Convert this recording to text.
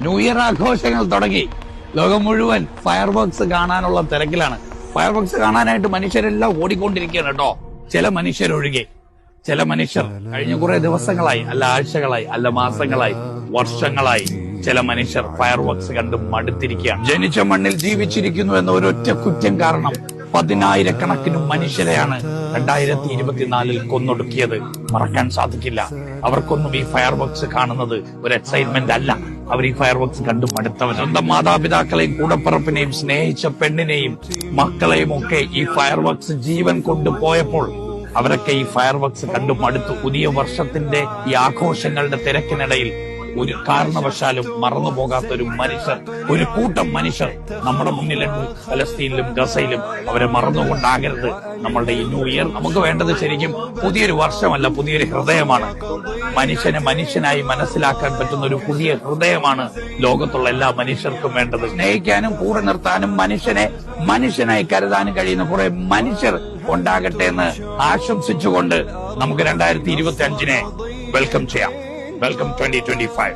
New year ആഘോഷങ്ങൾ തുടങ്ങി. ലോകം മുഴുവൻ ഫയർ വർക്ക്സ് കാണാനുള്ള തിരക്കിലാണ്. ഫയർ വർക്ക്സ് കാണാനായിട്ട് മനുഷ്യരെല്ലാം ഓടിക്കൊണ്ടിരിക്കുകയാണ് കേട്ടോ. ചില മനുഷ്യരൊഴികെ. ചില മനുഷ്യർ കഴിഞ്ഞ കുറെ ദിവസങ്ങളായി, അല്ല ആഴ്ചകളായി, അല്ല മാസങ്ങളായി, വർഷങ്ങളായി ചില മനുഷ്യർ ഫയർ വർക്ക്സ് കണ്ട് മടുത്തിരിക്കുകയാണ്. ജനിച്ച മണ്ണിൽ ജീവിച്ചിരിക്കുന്നു എന്ന ഒരൊറ്റ കുറ്റം കാരണം 10,000-കണക്കിന് മനുഷ്യരെയാണ് 2024 കൊന്നൊടുക്കിയത്. മറക്കാൻ സാധിക്കില്ല. അവർക്കൊന്നും ഈ ഫയർ വർക്ക്സ് കാണുന്നത് ഒരു എക്സൈറ്റ്മെന്റ് അല്ല. അവർ ഈ ഫയർ വർക്ക്സ് കണ്ടു മടുത്തവർ. സ്വന്തം മാതാപിതാക്കളെയും കൂടപ്പിറപ്പിനെയും സ്നേഹിച്ച പെണ്ണിനെയും മക്കളെയും ഒക്കെ ഈ ഫയർ വർക്ക്സ് ജീവൻ കൊണ്ടുപോയപ്പോൾ അവരൊക്കെ ഈ ഫയർ വർക്ക്സ് കണ്ടു മടുത്തു. പുതിയ വർഷത്തിന്റെ ഈ ആഘോഷങ്ങളുടെ തിരക്കിനിടയിൽ ഒരു കാരണവശാലും മറന്നുപോകാത്ത ഒരു മനുഷ്യർ, ഒരു കൂട്ടം മനുഷ്യർ നമ്മുടെ മുന്നിലുണ്ട്. ഫലസ്തീനിലും ഗസയിലും. അവരെ മറന്നുകൊണ്ടാകരുത് നമ്മളുടെ ഈ ന്യൂ ഇയർ. നമുക്ക് വേണ്ടത് ശരിക്കും പുതിയൊരു വർഷമല്ല, പുതിയൊരു ഹൃദയമാണ്. മനുഷ്യനെ മനുഷ്യനായി മനസ്സിലാക്കാൻ പറ്റുന്ന ഒരു പുതിയ ഹൃദയമാണ് ലോകത്തുള്ള എല്ലാ മനുഷ്യർക്കും വേണ്ടത്. സ്നേഹിക്കാനും കൂടെ നിർത്താനും മനുഷ്യനെ മനുഷ്യനായി കരുതാനും കഴിയുന്ന കുറെ മനുഷ്യർ ഉണ്ടാകട്ടെ എന്ന് ആശംസിച്ചുകൊണ്ട് നമുക്ക് 2025 വെൽക്കം ചെയ്യാം. വെൽക്കം 2025.